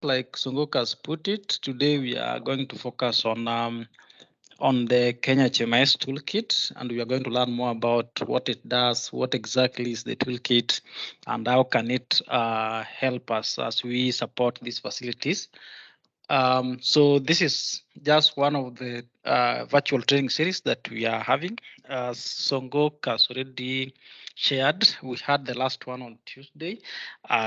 like Sungok has put it, today we are going to focus on the KenyaHMIS Toolkit, and we are going to learn more about what it does, what exactly is the toolkit, and how can it help us as we support these facilities. So this is just one of the virtual training series that we are having. Songok has already shared. We had the last one on Tuesday.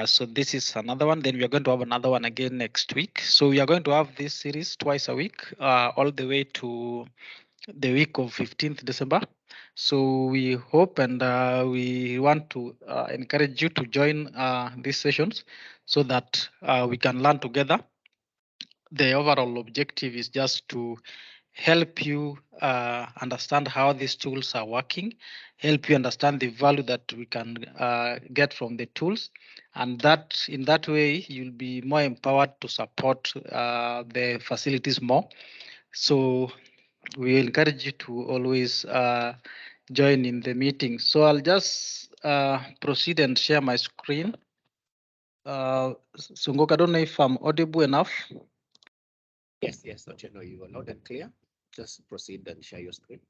So this is another one. Then we are going to have another one again next week. So we are going to have this series twice a week, all the way to the week of 15th December. So we hope and we want to encourage you to join these sessions so that we can learn together. The overall objective is just to help you understand how these tools are working, help you understand the value that we can get from the tools, and that in that way you'll be more empowered to support the facilities more. So we encourage you to always join in the meeting. So I'll just proceed and share my screen. Sungok, I don't know if I'm audible enough. Yes, Otieno, you are loud and clear. Just proceed and share your screen.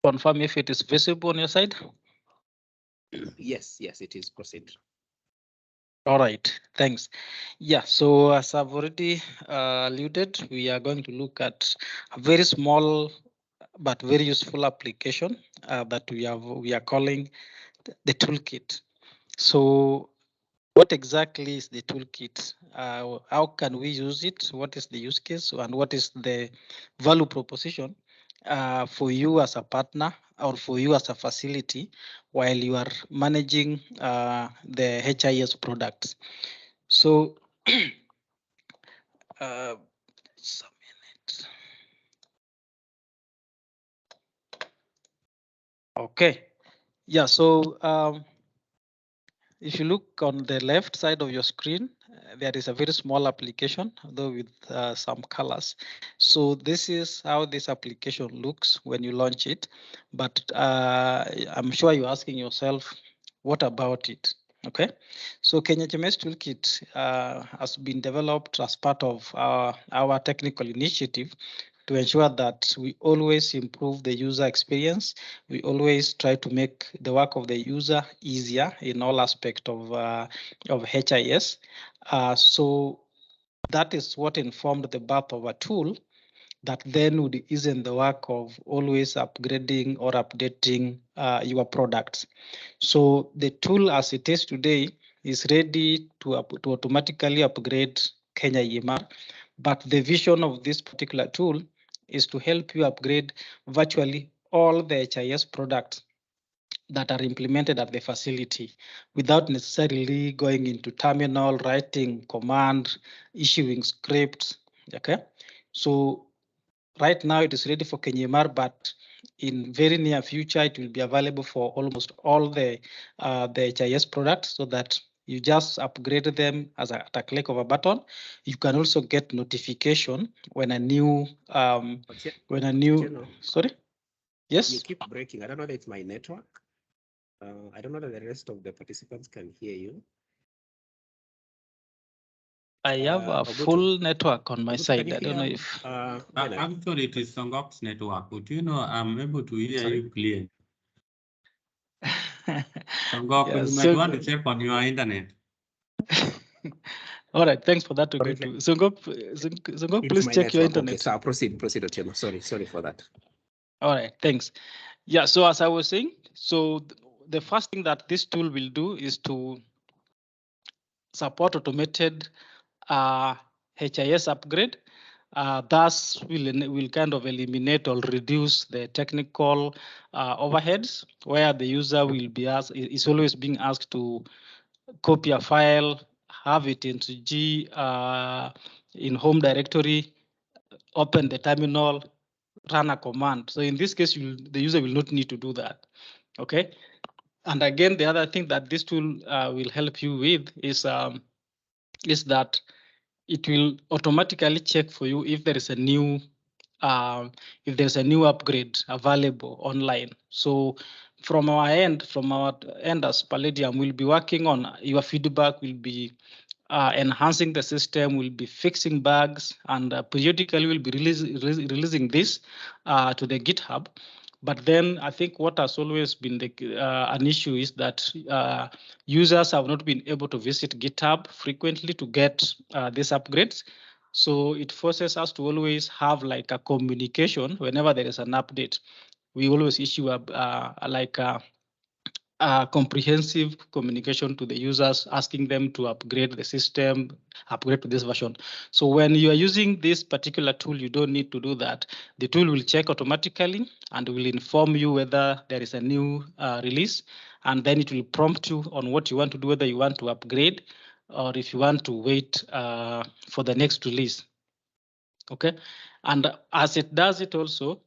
Confirm if it is visible on your side. Yes, it is. Proceed. All right, thanks. Yeah, so as I've already alluded, we are going to look at a very small but very useful application that we are calling the toolkit. So what exactly is the toolkit? How can we use it? What is the use case and what is the value proposition for you as a partner or for you as a facility while you are managing the HIS products? So, just a minute. Okay. Yeah. So, if you look on the left side of your screen, there is a very small application, though with some colors. So this is how this application looks when you launch it. But I'm sure you're asking yourself, what about it? Okay, so KenyaHMIS Toolkit has been developed as part of our technical initiative to ensure that we always improve the user experience. We always try to make the work of the user easier in all aspects of HIS. So that is what informed the birth of a tool that then would ease in the work of always upgrading or updating your products. So the tool as it is today is ready to automatically upgrade KenyaHMIS, but the vision of this particular tool is to help you upgrade virtually all the HIS products that are implemented at the facility without necessarily going into terminal, writing command, issuing scripts. Okay, so right now it is ready for KenyaHMIS, but in very near future it will be available for almost all the HIS products, so that you just upgrade them at a click of a button. You can also get notification when a new sorry. Yes. You keep breaking. I don't know if it's my network. I don't know that the rest of the participants can hear you. I have a full network on my side. I don't know if. Actually, it is Songok's network, but I'm able to hear you clearly. Songok, you might want to check on your internet. All right, thanks for that. Songok, please check your internet. Okay, so proceed, Otieno. Sorry for that. All right, thanks. Yeah, so as I was saying, so the first thing that this tool will do is to support automated HIS upgrade. Thus will kind of eliminate or reduce the technical overheads, where the user will be asked, is always being asked to copy a file, have it into G in home directory, open the terminal, run a command. So in this case, the user will not need to do that. Okay. And again, the other thing that this tool will help you with is that it will automatically check for you if there is a new upgrade available online. So from our end as Palladium, we'll be working on your feedback. Will be enhancing the system, will be fixing bugs, and periodically will be releasing this to the GitHub. But then I think what has always been an issue is that users have not been able to visit GitHub frequently to get these upgrades. So it forces us to always have like a communication whenever there is an update. We always issue a comprehensive communication to the users, asking them to upgrade the system, upgrade to this version. So when you are using this particular tool, you don't need to do that. The tool will check automatically and will inform you whether there is a new release, and then it will prompt you on what you want to do, whether you want to upgrade or if you want to wait for the next release. Okay, and as it does it also,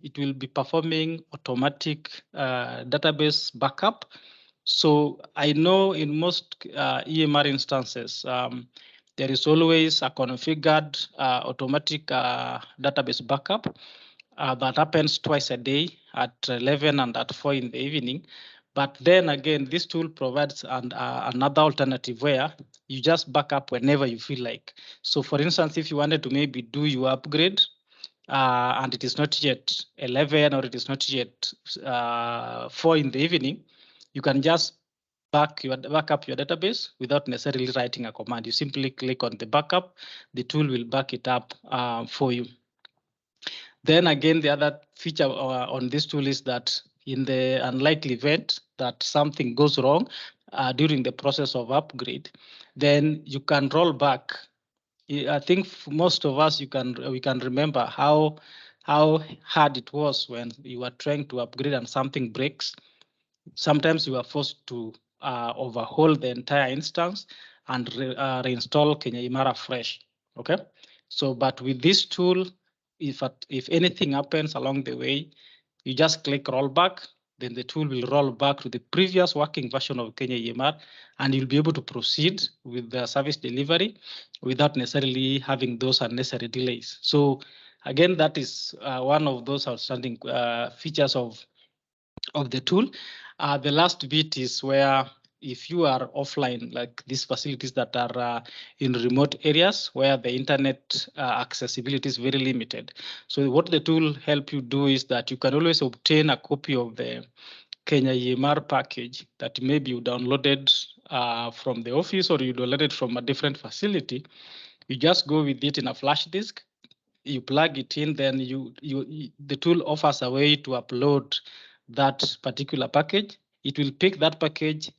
it will be performing automatic database backup. So I know in most EMR instances, there is always a configured automatic database backup that happens twice a day at 11 and at 4 in the evening. But then again, this tool provides another alternative where you just back up whenever you feel like. So for instance, if you wanted to maybe do your upgrade and it is not yet 11 or it is not yet 4 in the evening, you can just back up your database without necessarily writing a command. You simply click on the backup, the tool will back it up for you. Then again, the other feature on this tool is that in the unlikely event that something goes wrong during the process of upgrade, then you can roll back. I think for most of us, we can remember how hard it was when you were trying to upgrade and something breaks. Sometimes you are forced to overhaul the entire instance and reinstall KenyaHMIS fresh. Okay, so but with this tool, if anything happens along the way, you just click rollback, then the tool will roll back to the previous working version of KenyaHMIS, and you'll be able to proceed with the service delivery without necessarily having those unnecessary delays. So again, that is one of those outstanding features of the tool. The last bit is where if you are offline, like these facilities that are in remote areas where the internet accessibility is very limited. So what the tool help you do is that you can always obtain a copy of the KenyaHMIS package that maybe you downloaded from the office or you downloaded from a different facility. You just go with it in a flash disk, you plug it in, then the tool offers a way to upload that particular package. It will pick that package,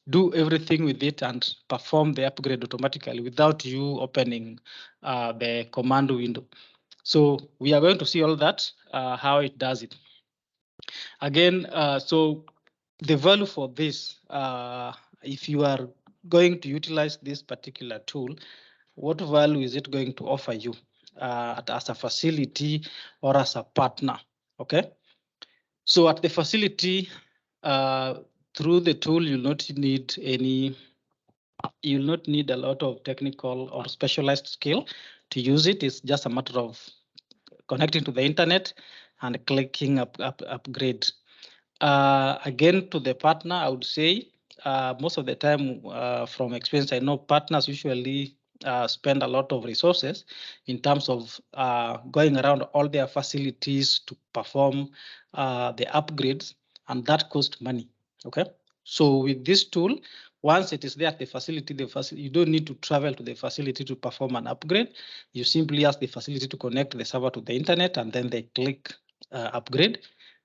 do everything with it, and perform the upgrade automatically without you opening the command window. So we are going to see all that, how it does it. Again, so the value for this, if you are going to utilize this particular tool, what value is it going to offer you as a facility or as a partner? Okay, so at the facility, through the tool, you'll not need a lot of technical or specialized skill to use it. It's just a matter of connecting to the internet and clicking upgrade. Again, to the partner, I would say most of the time, from experience, I know partners usually spend a lot of resources in terms of going around all their facilities to perform the upgrades, and that costs money. Okay, so with this tool, once it is there at the facility, you don't need to travel to the facility to perform an upgrade. You simply ask the facility to connect the server to the internet, and then they click upgrade.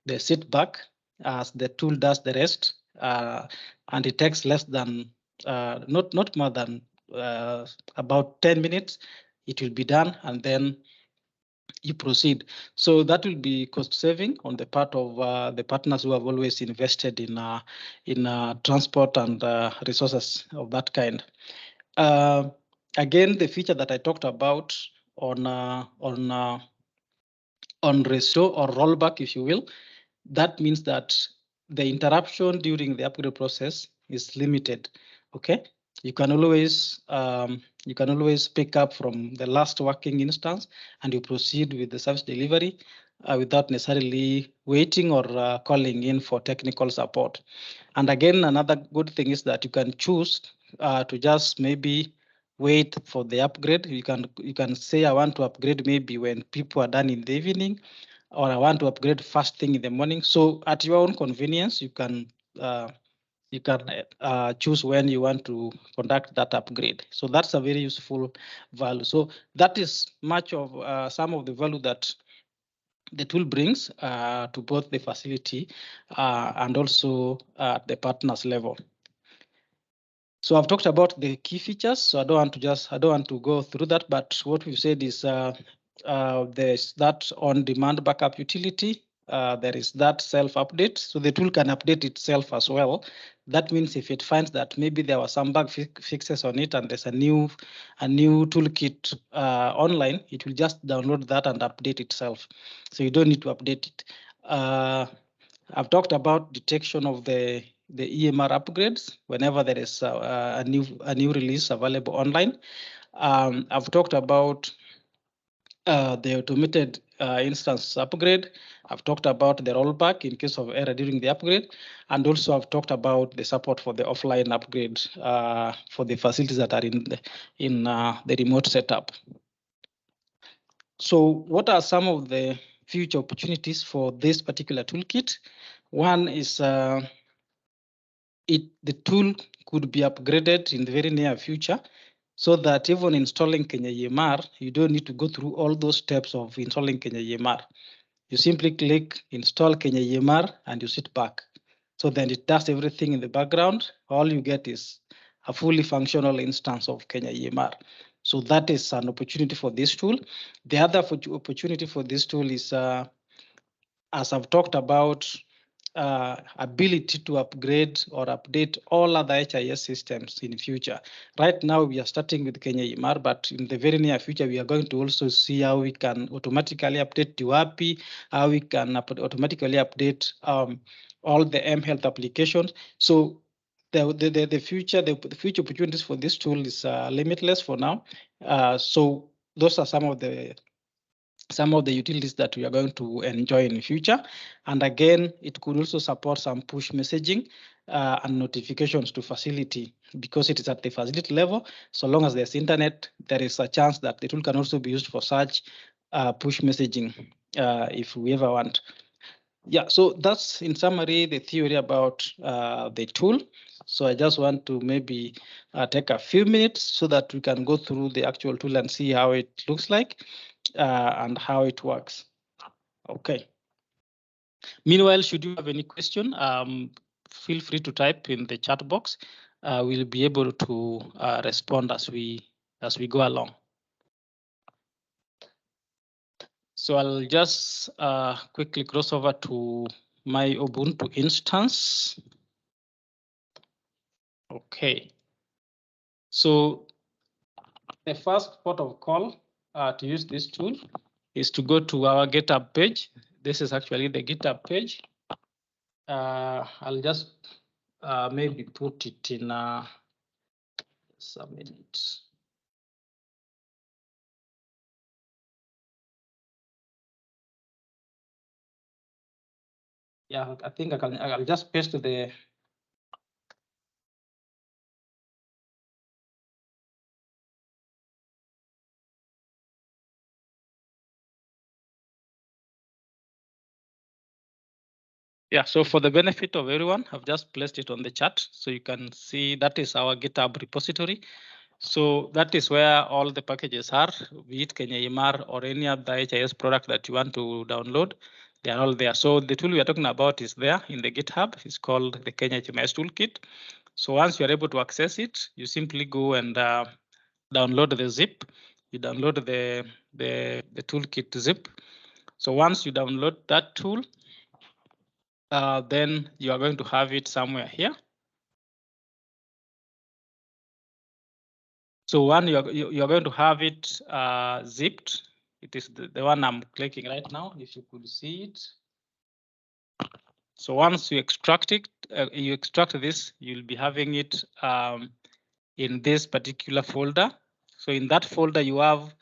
They sit back as the tool does the rest, and it takes less than not more than about 10 minutes. It will be done, and then you proceed. So that will be cost saving on the part of the partners who have always invested in transport and resources of that kind. Again, the feature that I talked about on restore or rollback, if you will, that means that the interruption during the upgrade process is limited. Okay, you can always pick up from the last working instance and you proceed with the service delivery, without necessarily waiting or calling in for technical support. And again, another good thing is that you can choose to just maybe wait for the upgrade. You can say I want to upgrade maybe when people are done in the evening, or I want to upgrade first thing in the morning. So at your own convenience, you can choose when you want to conduct that upgrade. So that's a very useful value. So that is much of some of the value that the tool brings to both the facility and also at the partners level. So I've talked about the key features, so I don't want to go through that, but what we've said is there's that on-demand backup utility. There is that self-update, so the tool can update itself as well. That means if it finds that maybe there were some bug fixes on it and there's a new toolkit online, it will just download that and update itself. So you don't need to update it. I've talked about detection of the EMR upgrades whenever there is a new release available online. I've talked about the automated instance upgrade. I've talked about the rollback in case of error during the upgrade, and also I've talked about the support for the offline upgrade for the facilities that are in the remote setup. So, what are some of the future opportunities for this particular toolkit? One is the tool could be upgraded in the very near future, so that even installing KenyaHMIS, you don't need to go through all those steps of installing KenyaHMIS. You simply click install KenyaHMIS and you sit back. So then it does everything in the background. All you get is a fully functional instance of KenyaHMIS. So that is an opportunity for this tool. The other opportunity for this tool is, as I've talked about, ability to upgrade or update all other HIS systems in the future. Right now, we are starting with KenyaHMIS, but in the very near future, we are going to also see how we can automatically update UAPI, how we can automatically update all the mHealth applications. So the future opportunities for this tool is limitless for now. So those are some of the utilities that we are going to enjoy in the future. And again, it could also support some push messaging and notifications to facility, because it is at the facility level. So long as there's internet, there is a chance that the tool can also be used for such push messaging if we ever want. Yeah, so that's in summary the theory about the tool. So I just want to maybe take a few minutes so that we can go through the actual tool and see how it looks like and how it works. Okay. Meanwhile, should you have any question, feel free to type in the chat box. We'll be able to respond as we go along. So I'll just quickly cross over to my Ubuntu instance. Okay. So the first port of call to use this tool is to go to our GitHub page. This is actually the GitHub page. I'll just maybe put it in some minutes. Yeah, I think I'll just paste the. Yeah, so for the benefit of everyone, I've just placed it on the chat so you can see that is our GitHub repository. So that is where all the packages are, be it KenyaHMIS or any other HIS product that you want to download. They are all there. So the tool we are talking about is there in the GitHub. It's called the KenyaHMIS Toolkit. So once you're able to access it, you simply go and download the zip. You download the toolkit zip. So once you download that tool, then you are going to have it somewhere here. So one, you're going to have it zipped. It is the one I'm clicking right now, if you could see it. So once you extract it, you extract this, you'll be having it in this particular folder. So in that folder, you have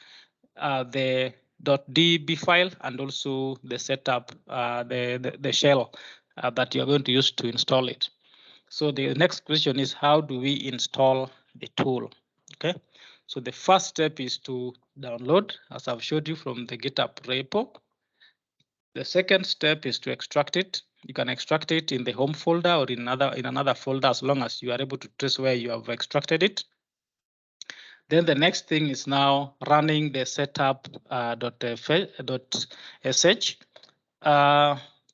the .db file and also the setup, the shell that you're going to use to install it. So the next question is, how do we install the tool? Okay, so the first step is to download, as I've showed you from the GitHub repo. The second step is to extract it. You can extract it in the home folder or in another folder, as long as you are able to trace where you have extracted it. Then the next thing is now running the setup .sh.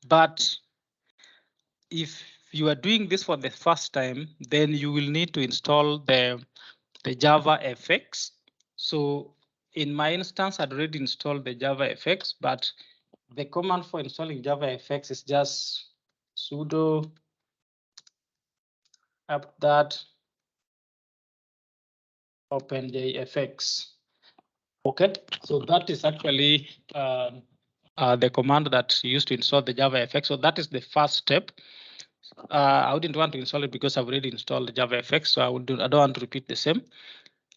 But if you are doing this for the first time, then you will need to install the Java FX. So in my instance, I'd already installed the Java FX, but the command for installing Java FX is just sudo apt openjfx. Okay, so that is actually the command that's used to install the Java FX. So that is the first step. I wouldn't want to install it because I've already installed the Java FX, so I don't want to repeat the same.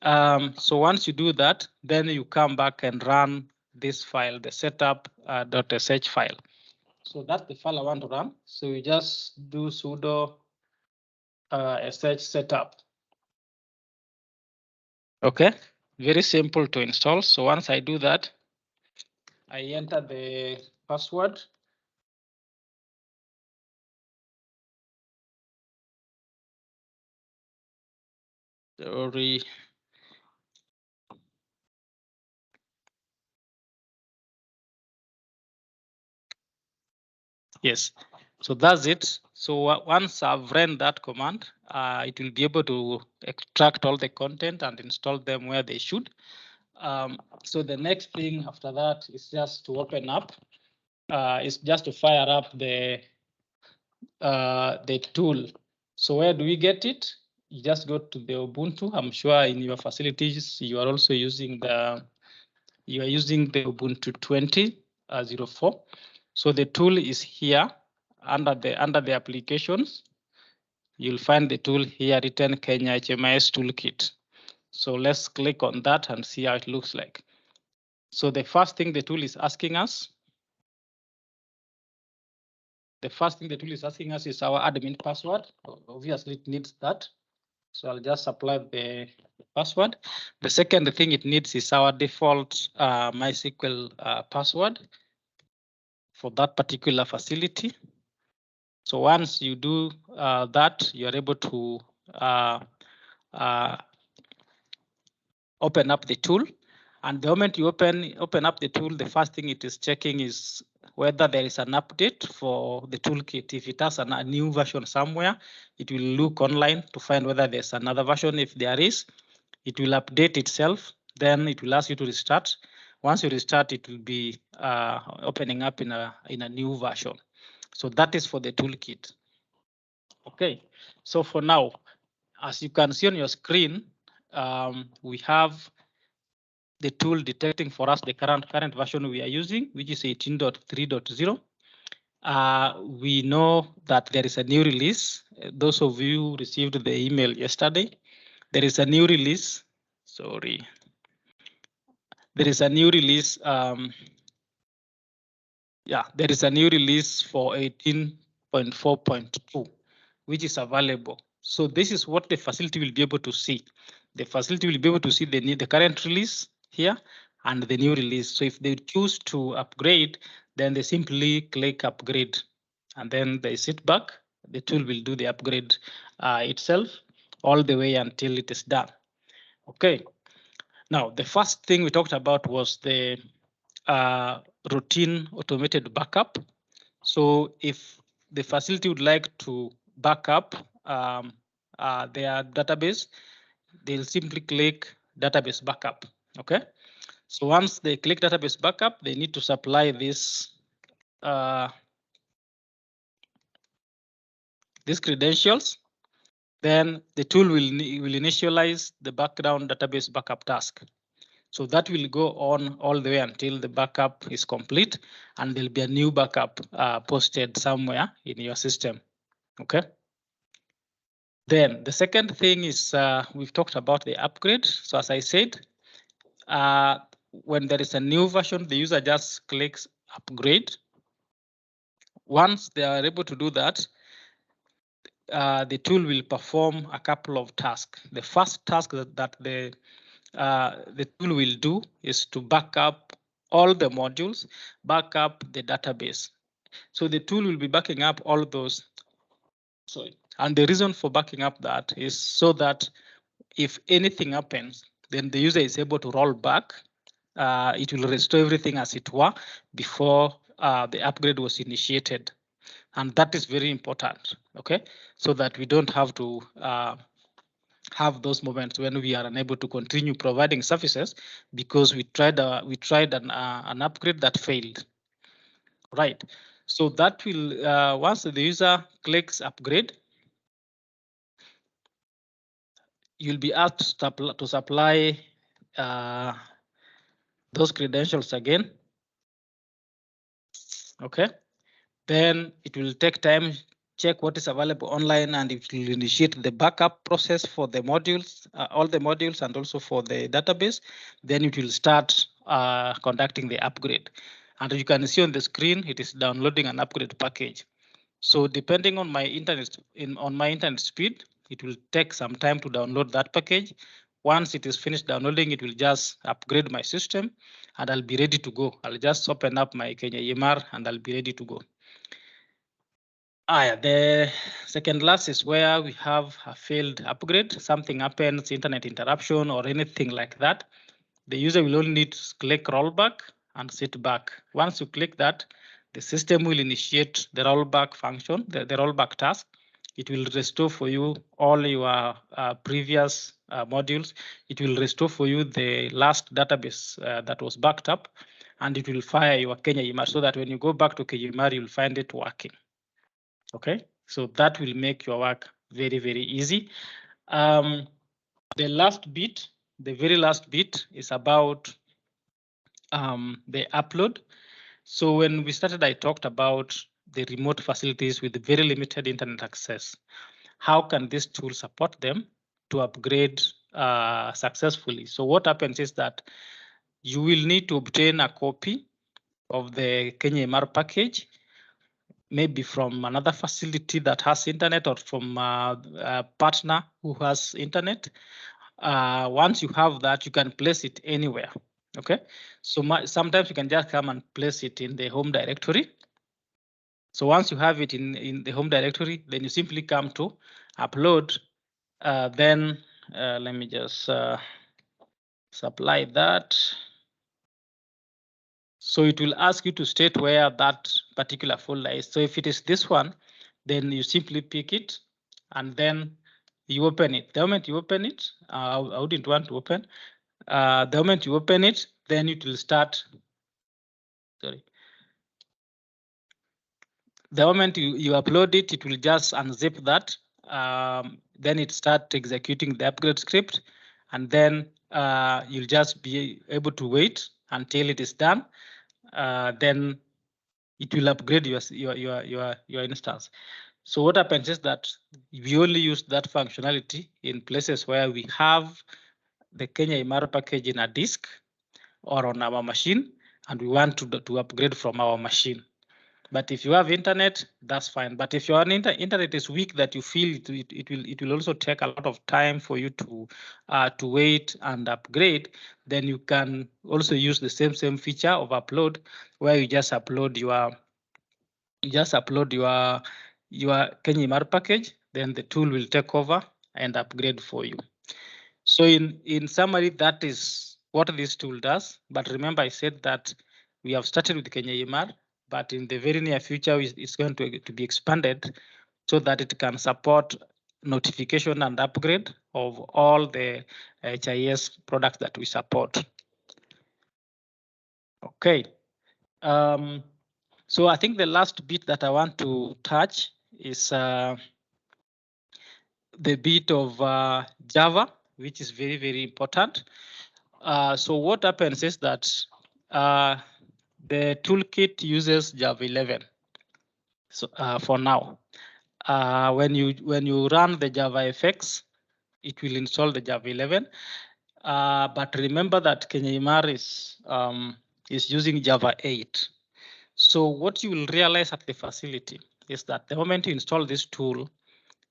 So once you do that, then you come back and run this file, the setup .sh file. So that's the file I want to run. So you just do sudo sh setup. Okay, very simple to install. So once I do that, I enter the password. Sorry. Yes, so that's it. So once I've run that command, it will be able to extract all the content and install them where they should. So the next thing after that is just to open up, is just to fire up the tool. So where do we get it? You just go to the Ubuntu. I'm sure in your facilities you are also using the Ubuntu 20.04. So the tool is here under the applications. You'll find the tool here written KenyaHMIS Toolkit. So let's click on that and see how it looks like. So the first thing the tool is asking us, is our admin password. Obviously, it needs that. So I'll just supply the password. The second thing it needs is our default MySQL password for that particular facility. So once you do that, you're able to open up the tool. And the moment you open up the tool, the first thing it is checking is whether there is an update for the toolkit. If it has a new version somewhere, it will look online to find whether there's another version. If there is, it will update itself. Then it will ask you to restart. Once you restart, it will be opening up in a new version. So that is for the toolkit. Okay, so for now, as you can see on your screen, we have the tool detecting for us the current version we are using, which is 18.3.0. We know that there is a new release. Those of you who received the email yesterday, there is a new release. Sorry. There is a new release. There is a new release for 18.4.2, which is available. So this is what the facility will be able to see. The facility will be able to see the current release here and the new release. So if they choose to upgrade, then they simply click upgrade and then they sit back. The tool will do the upgrade itself all the way until it is done. Okay. Now, the first thing we talked about was the routine automated backup. So if the facility would like to back up their database, they'll simply click database backup. Okay. So once they click database backup, they need to supply this these credentials. Then the tool will initialize the background database backup task. So that will go on all the way until the backup is complete, and there'll be a new backup posted somewhere in your system. Okay. Then the second thing is we've talked about the upgrade. So as I said, when there is a new version, the user just clicks upgrade. Once they are able to do that, the tool will perform a couple of tasks. The first task that the tool will do is to back up all the modules, back up the database. So the tool will be backing up all those. Sorry. And the reason for backing up that is so that if anything happens, then the user is able to roll back. It will restore everything as it were before the upgrade was initiated. And that is very important, okay? So that we don't have to have those moments when we are unable to continue providing services because we tried an upgrade that failed, right? So that will once the user clicks upgrade, you'll be asked to supply those credentials again. Okay, then it will take time, check what is available online, and it will initiate the backup process for the modules, all the modules, and also for the database. Then it will start conducting the upgrade. And you can see on the screen, it is downloading an upgrade package. So depending on my internet speed, it will take some time to download that package. Once it is finished downloading, it will just upgrade my system and I'll be ready to go. I'll just open up my KenyaHMIS and I'll be ready to go. The second last is where we have a failed upgrade. Something happens, internet interruption or anything like that. The user will only need to click rollback and sit back. Once you click that, the system will initiate the rollback function, the rollback task. It will restore for you all your previous modules. It will restore for you the last database that was backed up, and it will fire your KenyaHMIS so that when you go back to KenyaHMIS, you'll find it working. Okay, so that will make your work very, very easy. The last bit, the very last bit is about the upload. So when we started, I talked about the remote facilities with very limited internet access. How can this tool support them to upgrade successfully? So what happens is that you will need to obtain a copy of the KenyaHMIS package, maybe from another facility that has internet or from a partner who has internet. Once you have that, you can place it anywhere. Okay, so sometimes you can just come and place it in the home directory. So once you have it in the home directory, then you simply come to upload. Then let me just supply that. So it will ask you to state where that particular folder is. So if it is this one, then you simply pick it and then you open it. The moment you open it, I wouldn't want to open. The moment you open it, then it will start. Sorry. The moment you upload it, it will just unzip that. Then it starts executing the upgrade script, and then you'll just be able to wait until it is done. Then it will upgrade your instance. So what happens is that we only use that functionality in places where we have the KenyaHMIS package in a disk or on our machine, and we want to upgrade from our machine. But if you have internet, that's fine. But if your internet is weak, that you feel it will also take a lot of time for you to wait and upgrade, then you can also use the same feature of upload, where you just upload your KenyaHMIS package, then the tool will take over and upgrade for you. So in summary, that is what this tool does. But remember, I said that we have started with KenyaHMIS, but in the very near future, it's going to be expanded so that it can support notification and upgrade of all the HIS products that we support. Okay. So I think the last bit that I want to touch is the bit of Java, which is very, very important. So what happens is that the toolkit uses Java 11. So for now, when you run the Java FX, it will install the Java 11. But remember that KenyaHMIS is using Java 8. So what you will realize at the facility is that the moment you install this tool,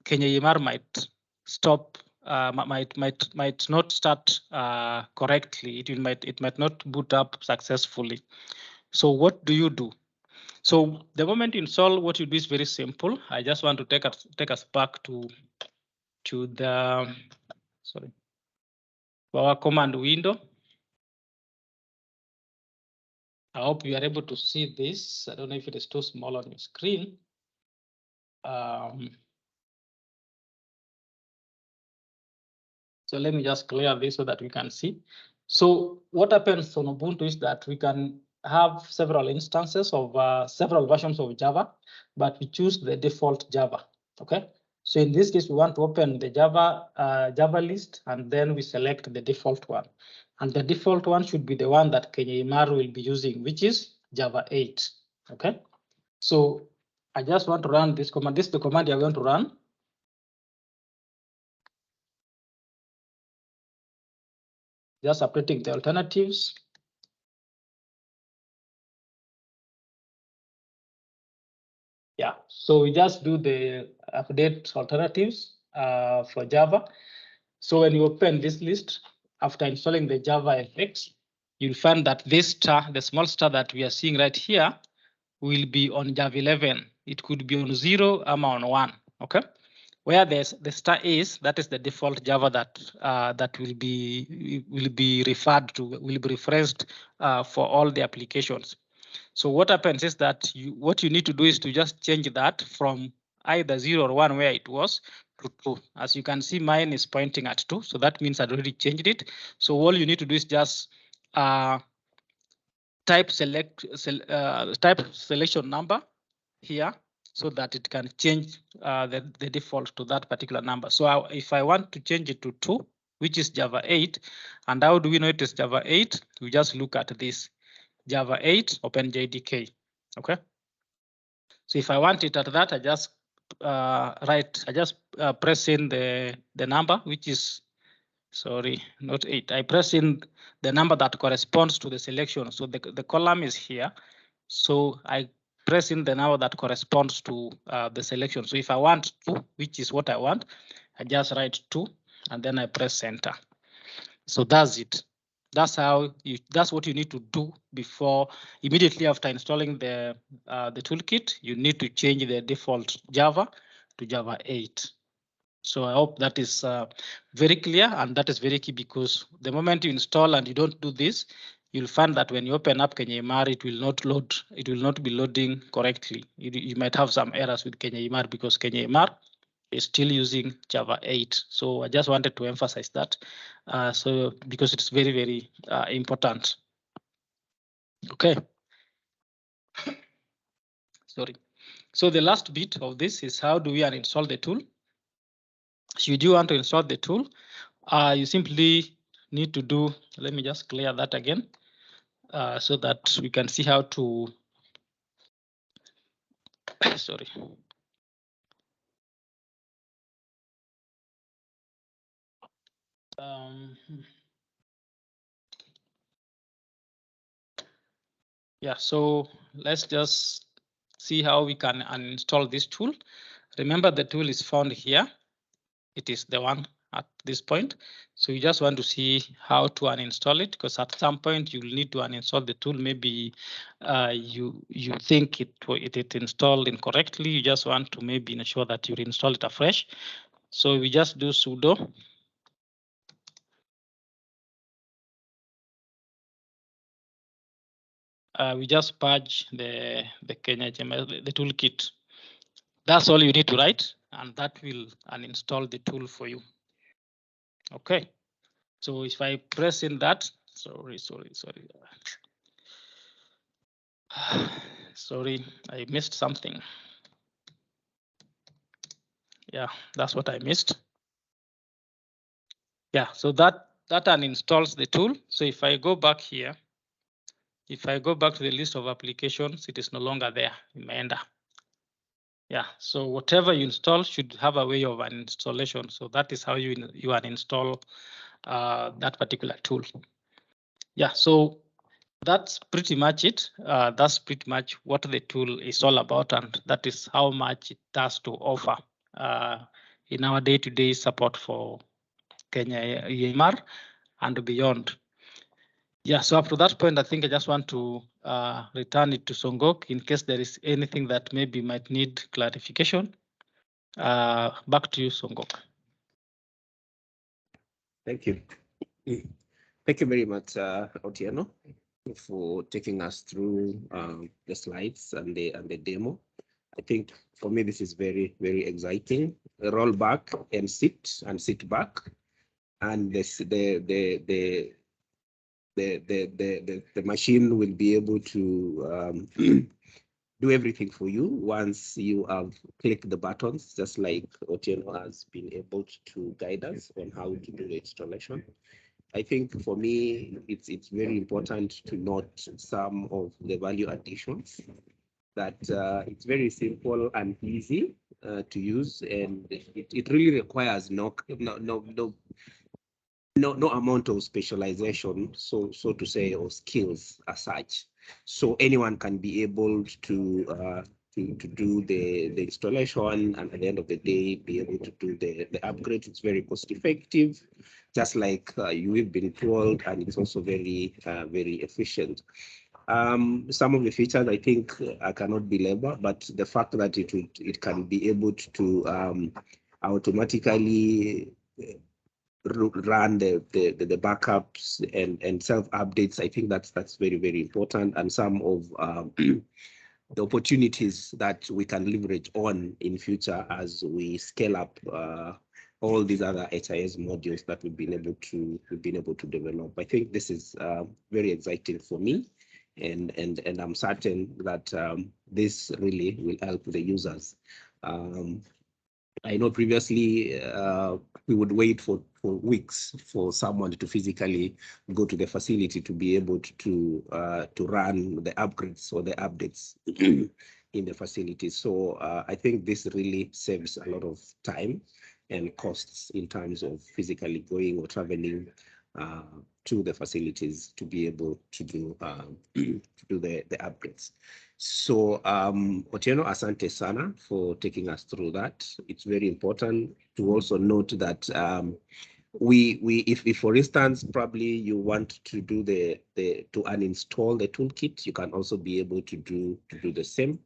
KenyaHMIS might stop, might not start correctly. It might not boot up successfully. So what do you do? So the moment you install, what you do is very simple. I just want to take us back to the our command window. I hope you are able to see this. I don't know if it is too small on your screen. So let me just clear this so that we can see. So what happens on Ubuntu is that we can have several instances of several versions of Java, but we choose the default Java. Okay. So in this case, we want to open the Java list, and then we select the default one. And the default one should be the one that KenyaHMIS will be using, which is Java 8. Okay. So I just want to run this command. This is the command you're going to run. Just updating the alternatives. Yeah, so we just do the update alternatives for Java. So when you open this list, after installing the Java FX, you'll find that this star, the small star that we are seeing right here, will be on Java 11. It could be on 0 or on 1. Okay. Where the star is, that is the default Java that will be referred to, will be referenced for all the applications. So what happens is that what you need to do is to just change that from either 0 or 1 where it was to 2. As you can see, mine is pointing at 2. So that means I'd already changed it. So all you need to do is just type selection number here so that it can change the default to that particular number. So if I want to change it to 2, which is Java 8, and how do we know it is Java 8? We just look at this. Java 8 OpenJDK. Okay. So if I want it at that, I just press in the number, which is, sorry, not 8. I press in the number that corresponds to the selection. So the column is here. So I press in the number that corresponds to the selection. So if I want 2, which is what I want, I just write 2 and then I press enter. So that's it. That's what you need to do before, immediately after installing the toolkit. You need to change the default Java to Java 8. So I hope that is very clear, and that is very key, because the moment you install and you don't do this, you'll find that when you open up KenyaHMIS, it will not load. It will not be loading correctly. You might have some errors with KenyaHMIS because KenyaHMIS is still using Java 8. So I just wanted to emphasize that. So because it's very, very important. Okay. Sorry. So the last bit of this is how do we uninstall the tool? Should you want to install the tool, you simply need to do, let me just clear that again so that we can see how to, sorry. Yeah, so let's just see how we can uninstall this tool. Remember, the tool is found here. It is the one at this point. So you just want to see how to uninstall it, because at some point you will need to uninstall the tool. Maybe you think it installed incorrectly. You just want to maybe ensure that you reinstall it afresh. So we just do sudo. We just purge the KenyaHMIS, the toolkit. That's all you need to write, and that will uninstall the tool for you. Okay. So if I press in that, sorry. Sorry, I missed something. Yeah, that's what I missed. Yeah, so that uninstalls the tool. So if I go back here, if I go back to the list of applications, it is no longer there. Imeenda. Yeah, so whatever you install should have a way of uninstallation. So that is how you uninstall that particular tool. Yeah, so that's pretty much it. That's pretty much what the tool is all about, and that is how much it has to offer in our day-to-day support for Kenya EMR and beyond. Yeah, so up to that point, I think I just want to return it to Songok in case there is anything that maybe might need clarification. Back to you, Songok. Thank you. Thank you very much, Otieno, for taking us through the slides and the demo. I think for me this is very, very exciting. Roll back and sit back, and the machine will be able to do everything for you once you have clicked the buttons, just like Otieno has been able to guide us on how to do the installation. I think for me, it's very important to note some of the value additions, that it's very simple and easy to use, and it really requires no amount of specialization, so to say, or skills as such. So anyone can be able to do the installation, and at the end of the day, be able to do the upgrade. It's very cost effective, just like you've been told, and it's also very efficient. Some of the features I think I cannot belabor, but the fact that it can be able to automatically run the backups and self updates, I think that's very, very important, and some of the opportunities that we can leverage on in future as we scale up all these other HIS modules that we've been able to develop. I think this is very exciting for me, and I'm certain that this really will help the users. I know previously we would wait for weeks for someone to physically go to the facility to be able to run the upgrades or the updates in the facility. So I think this really saves a lot of time and costs in terms of physically going or traveling to the facilities to be able to do the upgrades. So Otieno, asante sana for taking us through that. It's very important to also note that if for instance probably you want to do to uninstall the toolkit, you can also be able to do the same.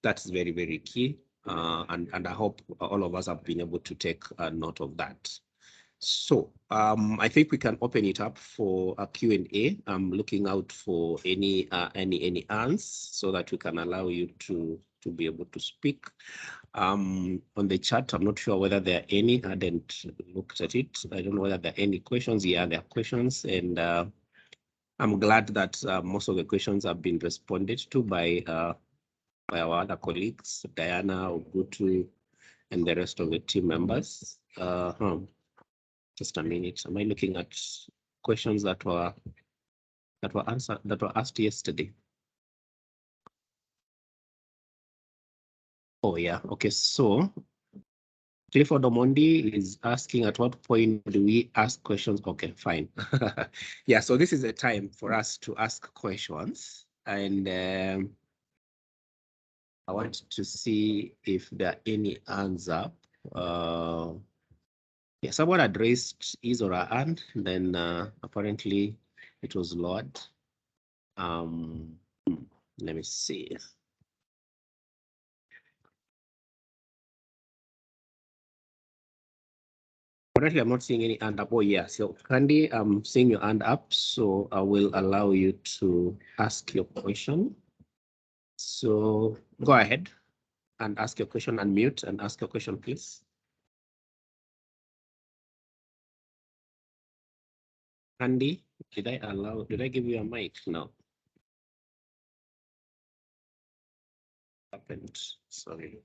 That's very, very key, and I hope all of us have been able to take a note of that. So I think we can open it up for a Q&A. I'm looking out for any answers so that we can allow you to be able to speak. On the chat, I'm not sure whether there are any. I hadn't looked at it. I don't know whether there are any questions. Yeah, there are questions, and I'm glad that most of the questions have been responded to by our other colleagues, Diana, Ogutu, and the rest of the team members. Just a minute. Am I looking at questions that were asked yesterday? Oh yeah. Okay. So Clifford Omondi is asking, at what point do we ask questions? Okay, fine. Yeah. So this is a time for us to ask questions, and I want to see if there are any hands up. Yeah, someone had raised his or her hand, then apparently it was lowered. Let me see. Currently, I'm not seeing any hand up. Oh, yeah. So, Candy, I'm seeing your hand up, so I will allow you to ask your question. So, go ahead and ask your question, unmute and ask your question, please. Candy, did I give you a mic? No. Happened. Sorry.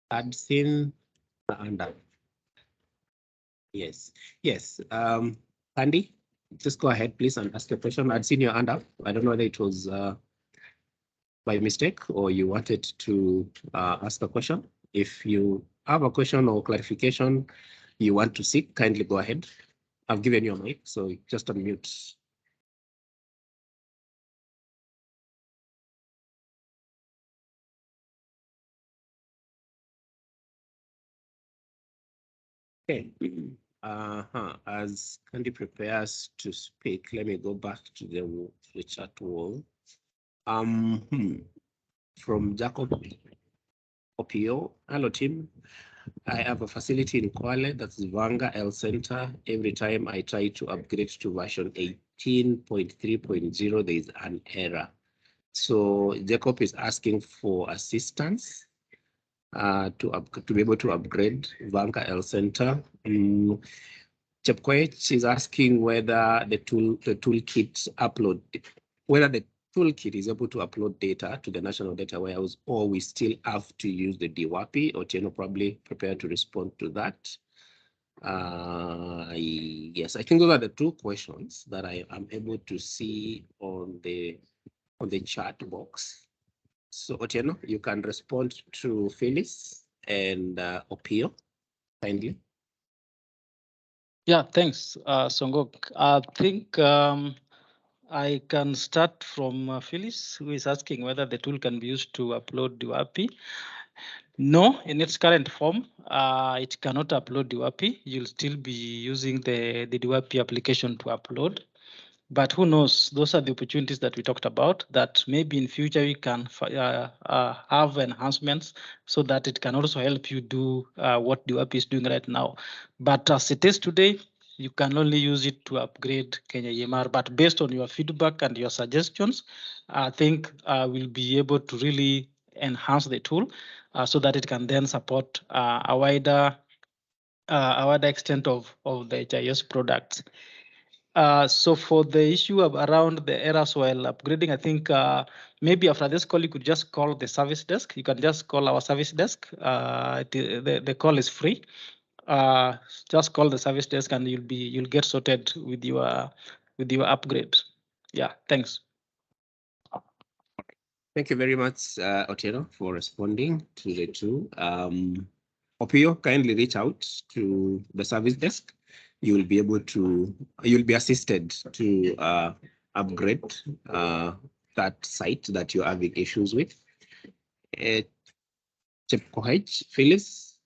I'd seen the hand up. Yes. Andy, just go ahead, please, and ask your question. I'd seen your hand up. I don't know whether it was by mistake or you wanted to ask a question. If you have a question or clarification, you want to seek, kindly go ahead. I've given you a mic, so just unmute. Okay. As Candy prepares to speak, let me go back to the chat wall. From Jacob Opio, hello team. I have a facility in Kwale, that's Vanga L Center. Every time I try to upgrade to version 18.3.0, there is an error. So Jacob is asking for assistance to be able to upgrade Vanga L Center. Chepkoech is asking whether the toolkit upload, whether the toolkit is able to upload data to the National Data Warehouse, or we still have to use the DWAPI. Otieno probably prepared to respond to that. Yes, I think those are the two questions that I am able to see on the chat box. So Otieno, you can respond to Phyllis and Opio, kindly. Yeah, thanks, Songok. I think I can start from Phyllis, who is asking whether the tool can be used to upload DWAPI. No, in its current form, it cannot upload DWAPI. You'll still be using the DWAPI application to upload. But who knows, those are the opportunities that we talked about, that maybe in future we can have enhancements so that it can also help you do what DWAPI is doing right now. But as it is today, you can only use it to upgrade KenyaHMIS. But based on your feedback and your suggestions, I think we'll be able to really enhance the tool so that it can then support a wider extent of the HIS products. So for the issue of around the errors while upgrading, I think maybe after this call, you could just call the service desk. You can just call our service desk. The call is free. Just call the service desk and you'll get sorted with your upgrade. Yeah, thanks. Thank you very much, Otieno, for responding to the two. Opio, kindly reach out to the service desk. You will be able to, you'll be assisted to upgrade that site that you're having issues with. Chepkoech, Phyllis,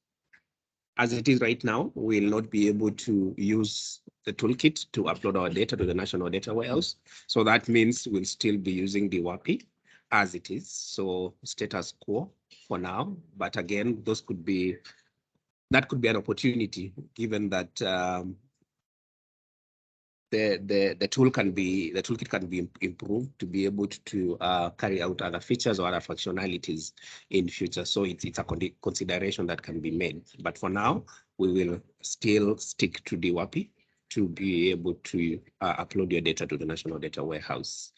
as it is right now, we will not be able to use the toolkit to upload our data to the National Data Warehouse. So that means we'll still be using the DWAPI as it is. So status quo for now. But again, that could be an opportunity, given that the toolkit can be improved to be able to carry out other features or other functionalities in future. So it's a consideration that can be made. But for now, we will still stick to DWAPI to be able to upload your data to the National Data Warehouse.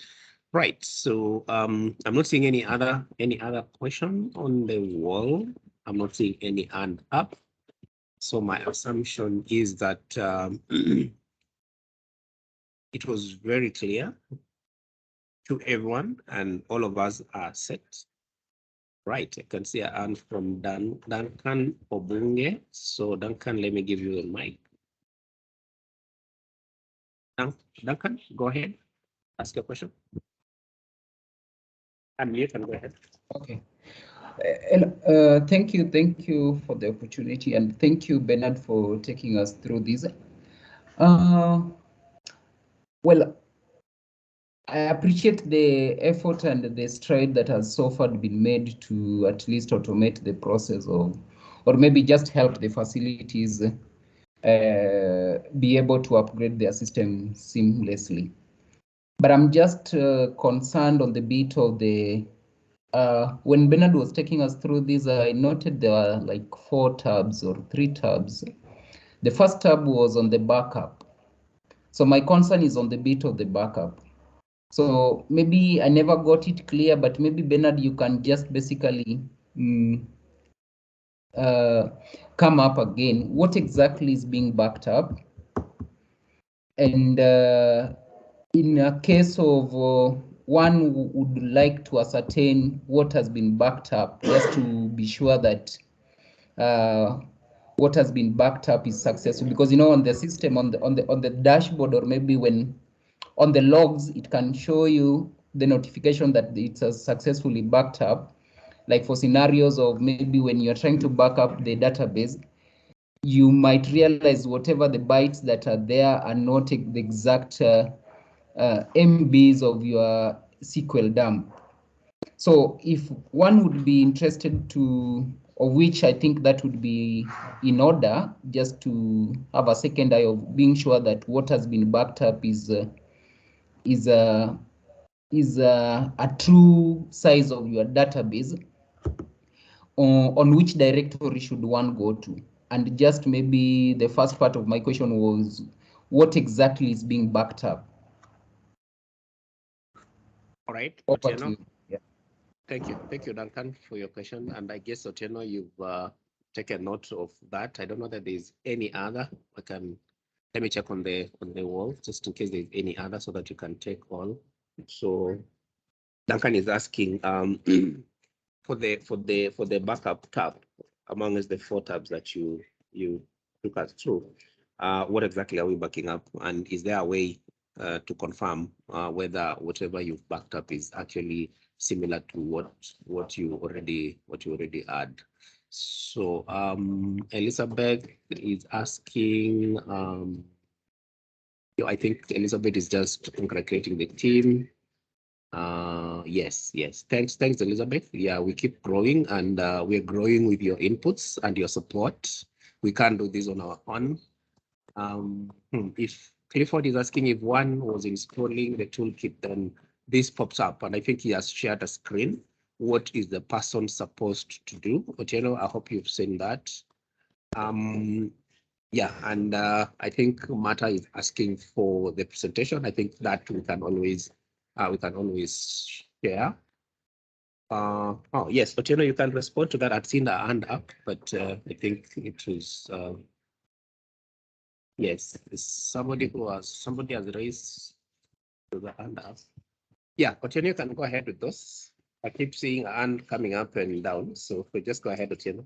Right. So I'm not seeing any other question on the wall. I'm not seeing any hand up. So my assumption is that it was very clear to everyone, and all of us are set. Right, I can see a hand from Duncan Obunge. So Duncan, let me give you the mic. Duncan, go ahead, ask your question. Unmute and go ahead. Okay. Thank you for the opportunity, and thank you, Bernard, for taking us through this. Well, I appreciate the effort and the stride that has so far been made to at least automate the process of, or maybe just help the facilities be able to upgrade their system seamlessly. But I'm just concerned on the bit of the, when Bernard was taking us through this, I noted there are like 4 tabs or 3 tabs. The first tab was on the backup. So my concern is on the bit of the backup. So maybe I never got it clear, but maybe Bernard, you can just basically come up again. What exactly is being backed up? And in a case of one would like to ascertain what has been backed up, just to be sure that what has been backed up is successful, because on the system, on the dashboard, or maybe when on the logs, it can show you the notification that it's successfully backed up. Like for scenarios of maybe when you're trying to back up the database, you might realize whatever the bytes that are there are not the exact MBs of your SQL dump. So if one would be interested to, of which I think that would be in order, just to have a second eye of being sure that what has been backed up is a true size of your database, on which directory should one go to? And just maybe the first part of my question was, what exactly is being backed up? All right, Over to Otieno. you. Yeah. Thank you, Duncan, for your question. And I guess, Otieno, you've taken note of that. I don't know that there's any other. Let me check on the wall, just in case there's any other, so that you can take all. So Duncan is asking for the backup tab, amongst the 4 tabs that you took us through. What exactly are we backing up, and is there a way to confirm whether whatever you've backed up is actually similar to what you already had? So Elizabeth is asking. I think Elizabeth is just congratulating the team. Yes. Thanks, Elizabeth. Yeah, we keep growing, and we're growing with your inputs and your support. We can't do this on our own. If Clifford is asking if one was installing the toolkit, then this pops up, and I think he has shared a screen. What is the person supposed to do? Otieno, I hope you've seen that. Yeah, and I think Marta is asking for the presentation. I think that we can always share. Oh yes, Otieno, you can respond to that. I'd seen the hand up, but I think it was yes, somebody has raised the hand up. Yeah, Otieno, you can go ahead with those. I keep seeing a hand coming up and down, so just go ahead, Otieno.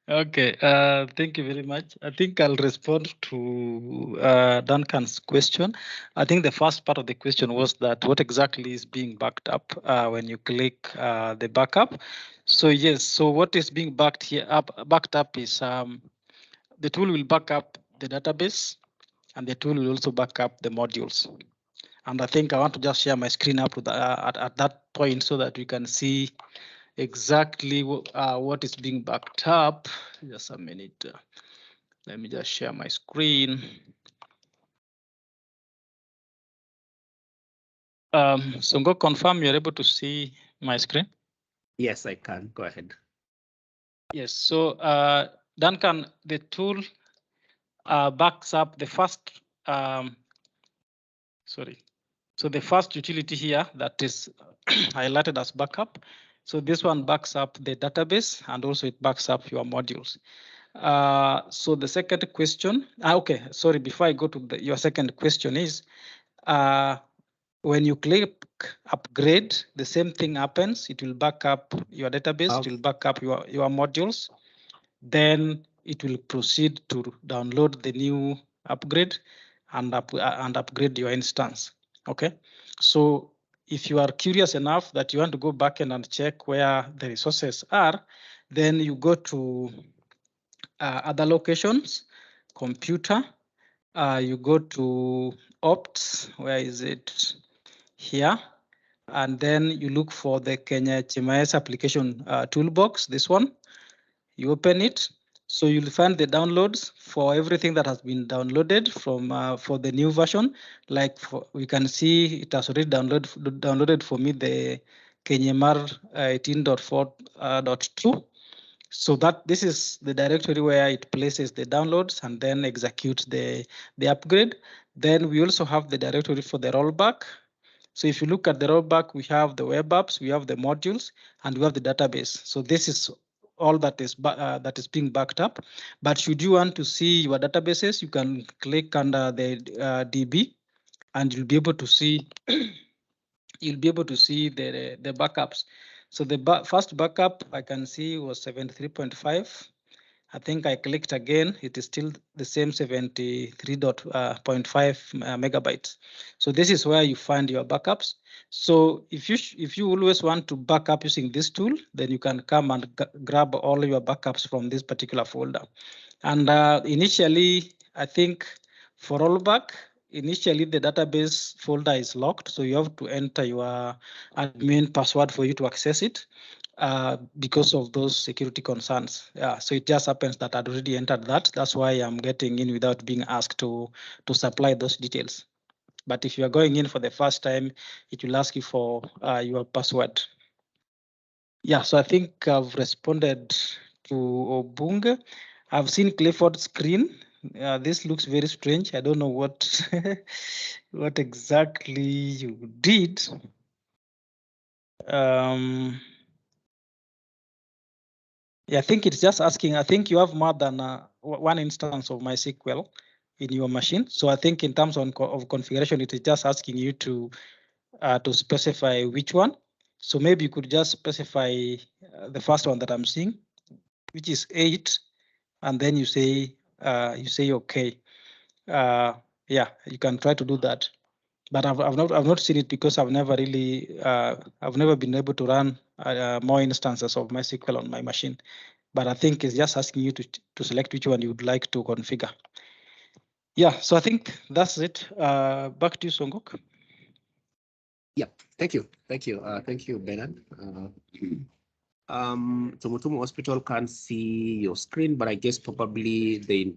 Okay, thank you very much. I think I'll respond to Duncan's question. I think the first part of the question was that what exactly is being backed up when you click the backup. So yes, so what is being backed up is the tool will back up the database, and the tool will also back up the modules. And I think I want to just share my screen up to at that point so that we can see exactly what is being backed up. Just a minute. Let me just share my screen. So go confirm you're able to see my screen. Yes, I can. Go ahead. Yes. So Duncan, the tool backs up the first. So the first utility here that is highlighted as backup. So this one backs up the database, and also it backs up your modules. So the second question, okay, sorry, before I go to your second question is, when you click upgrade, the same thing happens. It will back up your database, it will back up your modules. Then it will proceed to download the new upgrade and upgrade your instance. Okay, so if you are curious enough that you want to go back and check where the resources are, then you go to other locations, computer, you go to ops, where is it? Here, and then you look for the KenyaHMIS application toolbox, this one. You open it, so you'll find the downloads for everything that has been downloaded from for the new version. Like we can see it has already downloaded for me the KenyaMar 18.4.2. So that this is the directory where it places the downloads and then executes the upgrade. Then we also have the directory for the rollback. So if you look at the rollback, we have the web apps, we have the modules, and we have the database. So this is all that is being backed up. But should you want to see your databases, you can click under the DB, and you'll be able to see the backups. So the first backup I can see was 73.5, I think I clicked again, it is still the same 73.5 megabytes. So this is where you find your backups. So if you always want to back up using this tool, then you can come and grab all your backups from this particular folder. And initially, I think for rollback, initially the database folder is locked, so you have to enter your admin password for you to access it. Because of those security concerns. Yeah, so it just happens that I'd already entered that. That's why I'm getting in without being asked to supply those details. But if you are going in for the first time, it will ask you for your password. Yeah, so I think I've responded to Obunga. I've seen Clifford's screen. This looks very strange. I don't know what what exactly you did. Yeah, I think it's just asking. I think you have more than one instance of MySQL in your machine. So I think in terms of configuration, it is just asking you to specify which one. So maybe you could just specify the first one that I'm seeing, which is 8, and then you say okay. Yeah, you can try to do that. But I've not seen it because I've never really I've never been able to run more instances of MySQL on my machine. But I think it's just asking you to select which one you would like to configure. Yeah, so I think that's it. Back to you, Songok. Yeah, thank you, Bernard. Tumutumu Hospital can't see your screen, but I guess probably they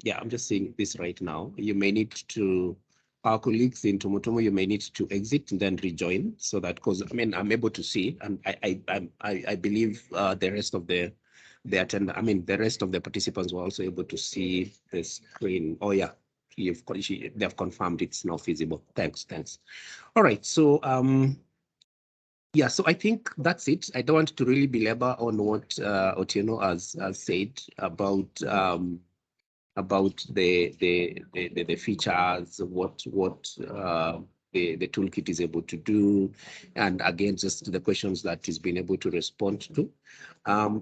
yeah, I'm just saying this right now. You may need to, our colleagues in Tumutumu, you may need to exit and then rejoin, so that, because I mean I'm able to see, and I believe the rest of the rest of the participants were also able to see the screen. Oh yeah, they've confirmed it's now feasible. Thanks. All right, so yeah, so I think that's it. I don't want to really belabor on what Otieno has said about the features, what the toolkit is able to do, and again, just the questions that he's been able to respond to.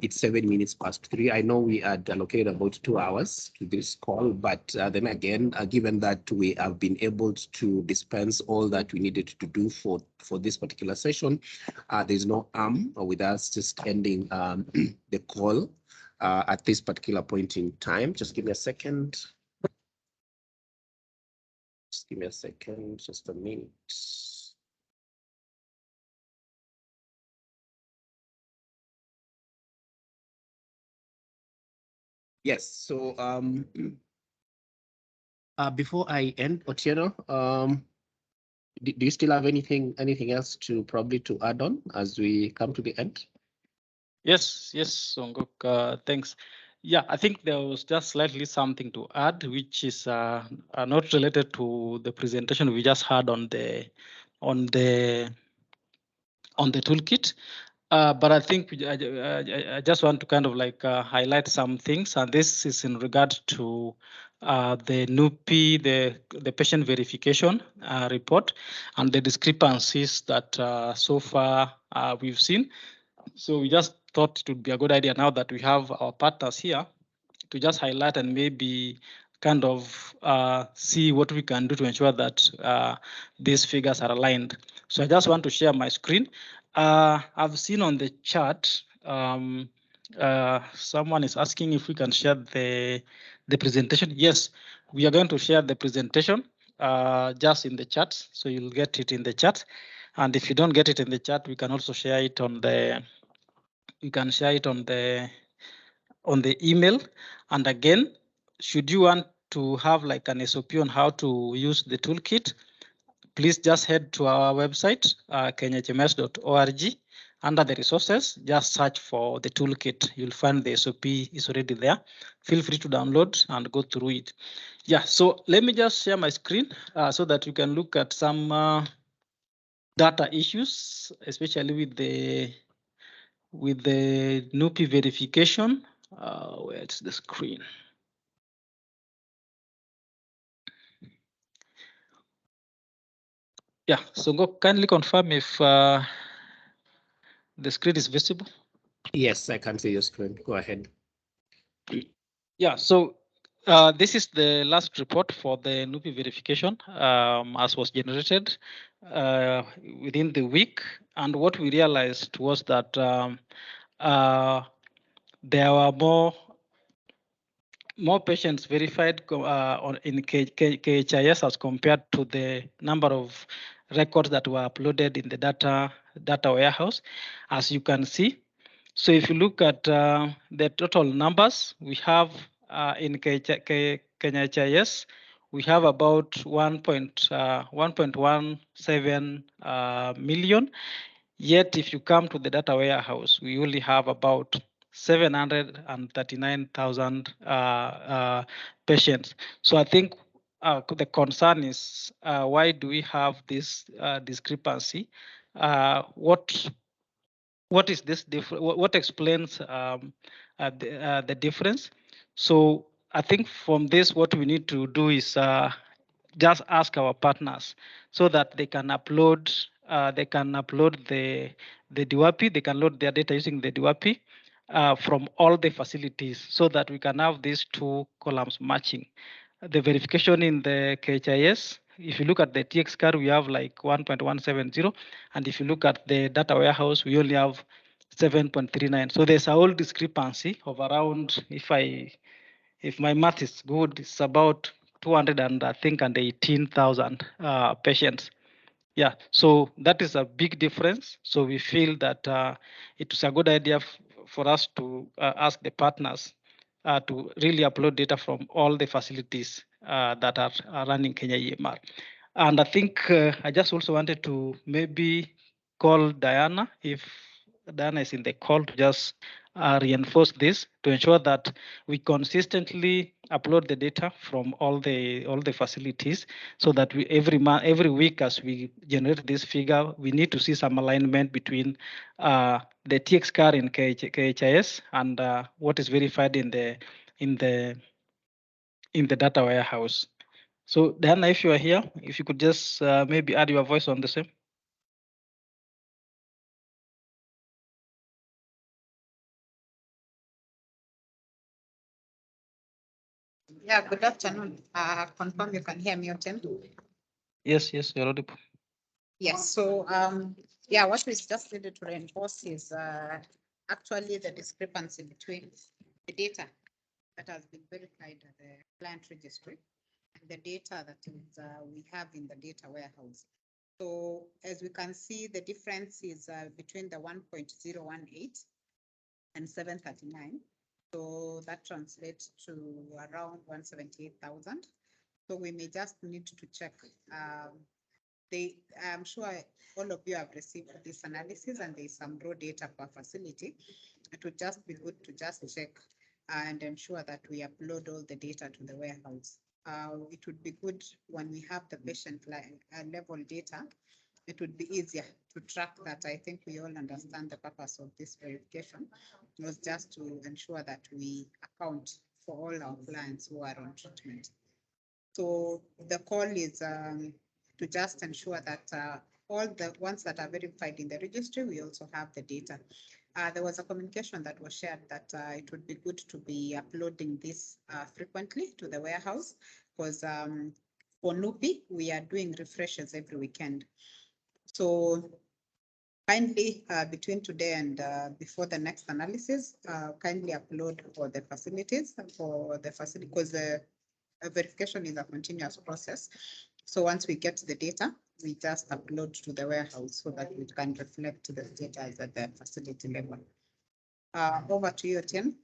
It's 7 minutes past 3. I know we had allocated about 2 hours to this call, but then again, given that we have been able to dispense all that we needed to do for this particular session, there's no harm with us just ending the call at this particular point in time. Just give me a second. Just a minute. Yes, so before I end, Otieno, do you still have anything else to add on as we come to the end? Yes, Songok, thanks. Yeah, I think there was just slightly something to add, which is not related to the presentation we just had on the toolkit. But I think I just want to kind of like highlight some things, and this is in regard to the NUPI, the patient verification report, and the discrepancies that so far we've seen. So we just thought it would be a good idea, now that we have our partners here, to just highlight and maybe kind of see what we can do to ensure that these figures are aligned. So I just want to share my screen. I've seen on the chat, someone is asking if we can share the presentation. Yes, we are going to share the presentation just in the chat, so you'll get it in the chat. And if you don't get it in the chat, we can also share it on the email. And again, should you want to have like an SOP on how to use the toolkit, please just head to our website, KenyaHMIS.org. Under the resources, just search for the toolkit. You'll find the SOP is already there. Feel free to download and go through it. Yeah, so let me just share my screen so that you can look at some data issues, especially with the NUPI verification. Where's the screen? Yeah, so go kindly confirm if the screen is visible. Yes, I can see your screen. Go ahead. Yeah, so this is the last report for the NUPI verification as was generated within the week. And what we realized was that there were more patients verified in KHIS as compared to the number of records that were uploaded in the data warehouse, as you can see. So if you look at the total numbers, we have in KenyaHMIS, we have about 1.17 million. Yet, if you come to the data warehouse, we only have about 739,000 patients. So I think the concern is why do we have this discrepancy? What is this difference? What explains the difference? So I think from this, what we need to do is just ask our partners so that they can upload the DWAPI, they can load their data using the DWAPI from all the facilities so that we can have these two columns matching. The verification in the KHIS, if you look at the TX card, we have like 1.170. And if you look at the data warehouse, we only have 7.39. So there's a whole discrepancy of around, if my math is good, it's about 218,000 patients. Yeah, so that is a big difference. So we feel that it's a good idea for us to ask the partners to really upload data from all the facilities that are running Kenya EMR. And I think I just also wanted to maybe call Diana, if Diana is in the call, to just reinforce this to ensure that we consistently upload the data from all the facilities, so that we every week as we generate this figure, we need to see some alignment between the TX car in KHIS and what is verified in the data warehouse. So Diana, if you are here, if you could just maybe add your voice on the same. Yeah, good afternoon. Confirm you can hear me, Oten? Yes, you're audible. Yes, so yeah, what we just needed to reinforce is actually the discrepancy between the data that has been verified at the client registry and the data that is, we have in the data warehouse. So as we can see, the difference is between the 1.018 and 739. So that translates to around 178,000. So we may just need to check. I'm sure all of you have received this analysis and there's some raw data per facility. It would just be good to just check and ensure that we upload all the data to the warehouse. It would be good when we have the patient level data. It would be easier to track that. I think we all understand the purpose of this verification. It was just to ensure that we account for all our clients who are on treatment. So the call is to just ensure that all the ones that are verified in the registry, we also have the data. There was a communication that was shared that it would be good to be uploading this frequently to the warehouse, because for NUPI, we are doing refreshes every weekend. So kindly between today and before the next analysis, kindly upload for the facilities, because the verification is a continuous process. So once we get the data, we just upload to the warehouse so that we can reflect the data at the facility level. Over to you, Tim.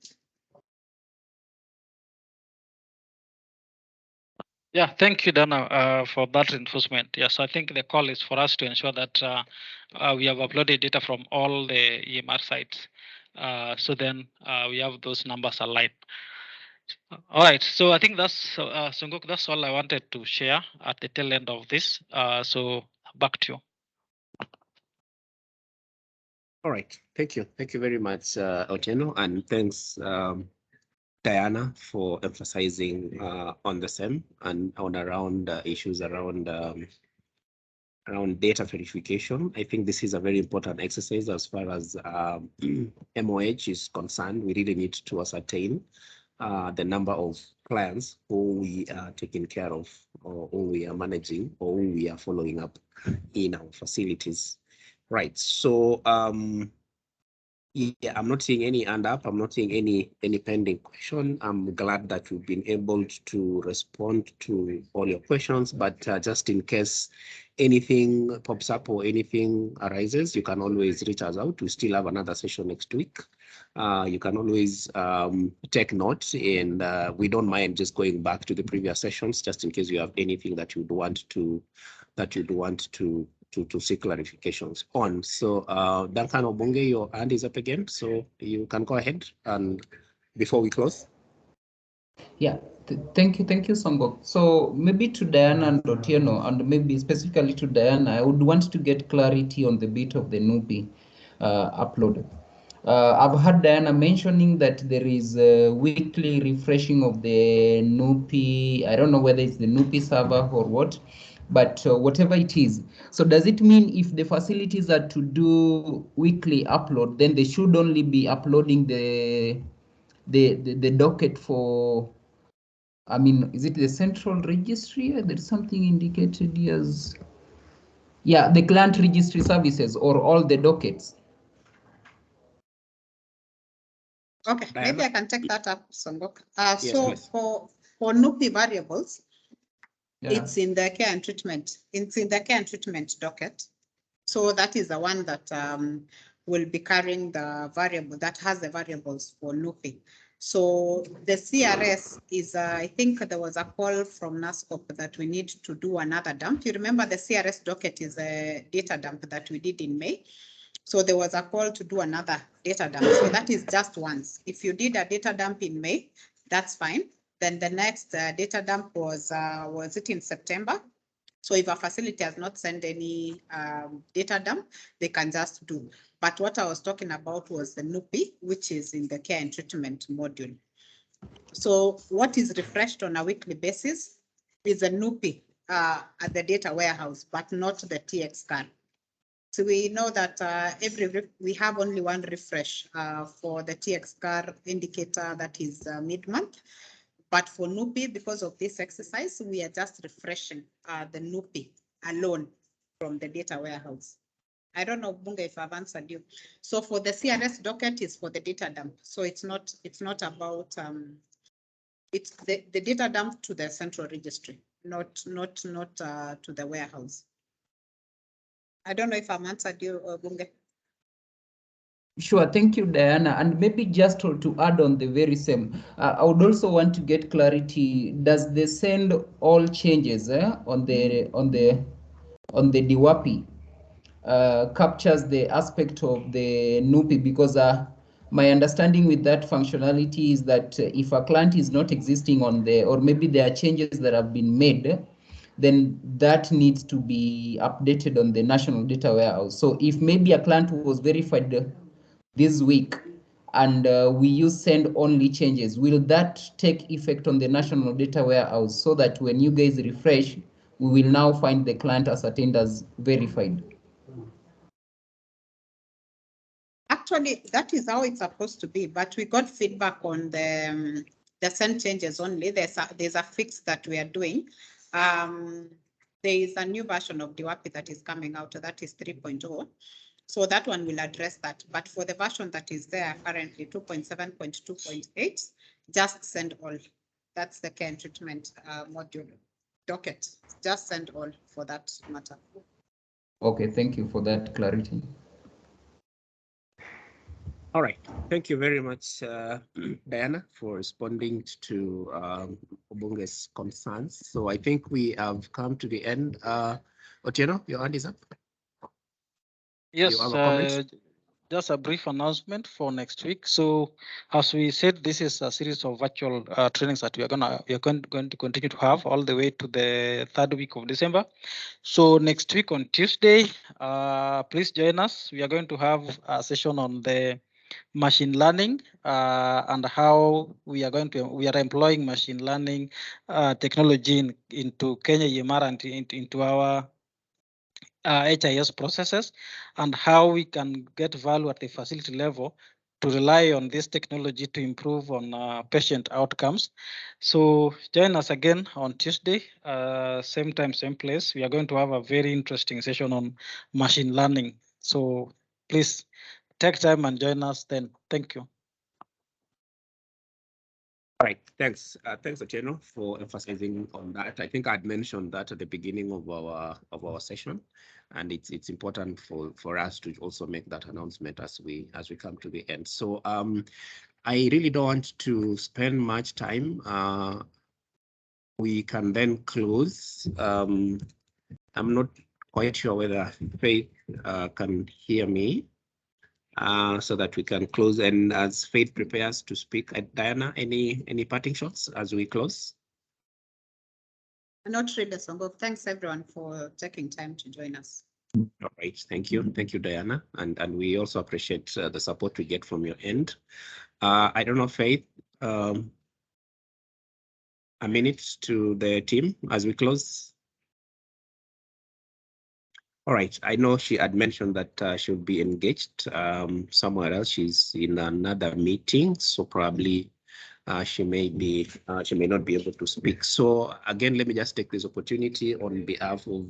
Yeah, thank you, Dana, for that reinforcement. Yes, I think the call is for us to ensure that we have uploaded data from all the EMR sites. So then we have those numbers aligned. All right, so I think that's Sunguk, that's all I wanted to share at the tail end of this. So back to you. All right, thank you very much, Otieno, and thanks, Diana, for emphasizing on the same and on around issues around data verification. I think this is a very important exercise as far as MOH is concerned. We really need to ascertain the number of clients who we are taking care of, or who we are managing, or who we are following up in our facilities. Right. So yeah, I'm not seeing any hand up. I'm not seeing any pending question. I'm glad that we've been able to respond to all your questions, but just in case anything pops up or anything arises, you can always reach us out. We still have another session next week. You can always take notes, and we don't mind just going back to the previous sessions, just in case you have anything that you'd want to seek clarifications on. So Duncan Obunge, your hand is up again, so you can go ahead and before we close. Yeah, thank you, Songok. So maybe to Diana and Otieno, and maybe specifically to Diana, I would want to get clarity on the bit of the NUPI upload. I've heard Diana mentioning that there is a weekly refreshing of the NUPI. I don't know whether it's the NUPI server or what, but whatever it is. So does it mean if the facilities are to do weekly upload, then they should only be uploading the docket for, I mean, is it the central registry? There's something indicated here as, yeah, the client registry services, or all the dockets? Okay, Diana? maybe I can take that up, Songok. Yes, so please. for NUPI variables, Yeah. it's in the care and treatment. It's in the care and treatment docket. So that is the one that will be carrying the variable, that has the variables for NUPI. So the CRS is, I think there was a call from NASCOP that we need to do another dump. You remember the CRS docket is a data dump that we did in May. So there was a call to do another data dump. So that is just once. If you did a data dump in May, that's fine. Then the next data dump was it in September? So if a facility has not sent any data dump, they can just do. But what I was talking about was the NUPI, which is in the care and treatment module. So what is refreshed on a weekly basis is a NUPI at the data warehouse, but not the TX card. So we know that we have only one refresh for the TX car indicator, that is mid-month. But for NUPI, because of this exercise, we are just refreshing the NUPI alone from the data warehouse. I don't know, Bunga, if I've answered you. So for the CRS docket is for the data dump. So it's not about it's the data dump to the central registry, not to the warehouse. I don't know if I've answered you, Bunga. Sure, thank you, Diana. And maybe just to add on the very same, I would also want to get clarity. Does the send all changes on the DWAPI captures the aspect of the NUPI? Because my understanding with that functionality is that if a client is not existing on the, or maybe there are changes that have been made, then that needs to be updated on the national data warehouse. So if maybe a client was verified this week and we use send only changes, will that take effect on the national data warehouse so that when you guys refresh, we will now find the client ascertained as verified? Actually, that is how it's supposed to be, but we got feedback on the send changes only. There's a fix that we are doing. There is a new version of DWAPI that is coming out, that is 3.0. So that one will address that. But for the version that is there currently, 2.7.2.8, just send all. That's the care and treatment module docket. Just send all for that matter. Okay, thank you for that clarity. All right. Thank you very much, Diana, for responding to Obunge's concerns. So I think we have come to the end. Otieno, your hand is up. Yes, You have a comment? just a brief announcement for next week. So as we said, this is a series of virtual trainings that we are going to continue to have all the way to the 3rd week of December. So next week on Tuesday, please join us. We are going to have a session on the machine learning and how we are employing machine learning technology into KenyaHMIS and into our HIS processes, and how we can get value at the facility level to rely on this technology to improve on patient outcomes. So join us again on Tuesday, same time, same place. We are going to have a very interesting session on machine learning. So please take time and join us then. Thank you. All right, thanks. Thanks, Otieno, for emphasizing on that. I think I'd mentioned that at the beginning of our session, and it's important for us to also make that announcement as we come to the end. So I really don't want to spend much time. We can then close. I'm not quite sure whether Faith can hear me. So that we can close. And as Faith prepares to speak, Diana, any parting shots as we close? Not really, Songo. Thanks everyone for taking time to join us. All right, thank you, Diana, and we also appreciate the support we get from your end. I don't know, Faith, a minute to the team as we close. All right, I know she had mentioned that she'll be engaged somewhere else. She's in another meeting, so probably she may not be able to speak. So again, let me just take this opportunity on behalf of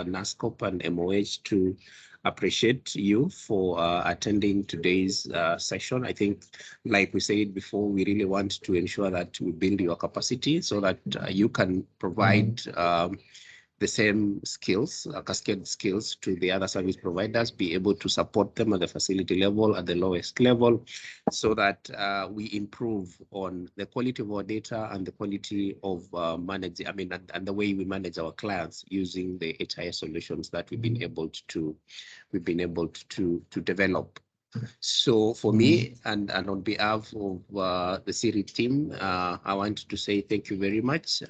NASCOP and MOH to appreciate you for attending today's session. I think, like we said before, we really want to ensure that we build your capacity so that you can provide the same skills, cascade skills to the other service providers, be able to support them at the facility level, at the lowest level, so that we improve on the quality of our data and the quality of managing, and the way we manage our clients using the HIS solutions that we've been able to develop. So for me and on behalf of the Siri team, I want to say thank you very much.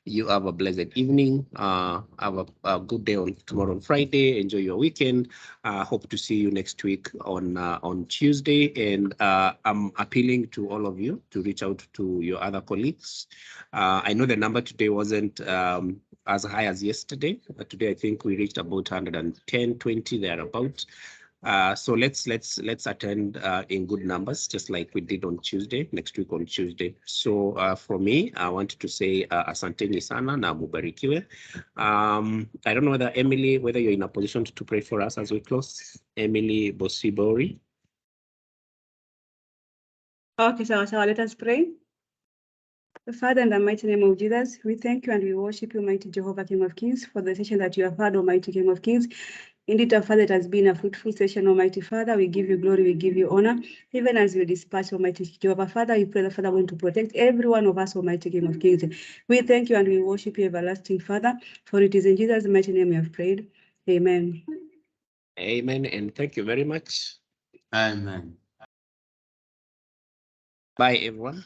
You have a blessed evening. Have a good day tomorrow on Friday. Enjoy your weekend. Hope to see you next week on Tuesday. And I'm appealing to all of you to reach out to your other colleagues. I know the number today wasn't as high as yesterday. Today, I think we reached about 110, 20 thereabout. So let's attend in good numbers, just like we did on Tuesday, next week on Tuesday. So for me, I wanted to say asanteni sana na mubarikiwe. I don't know whether Emily, whether you're in a position to pray for us as we close. Emily Bosibori. Okay, so let us pray. Father, in the mighty name of Jesus, we thank you and we worship you, mighty Jehovah, King of Kings, for the session that you have had, Almighty King of Kings. Indeed, our Father, it has been a fruitful session, Almighty Father. We give you glory, we give you honor. Even as we dispatch, Almighty Jehovah, Father, we pray the Father going to protect every one of us, Almighty King of Kings. We thank you and we worship you, everlasting Father, for it is in Jesus' mighty name we have prayed. Amen. Amen, and thank you very much. Amen. Bye, everyone.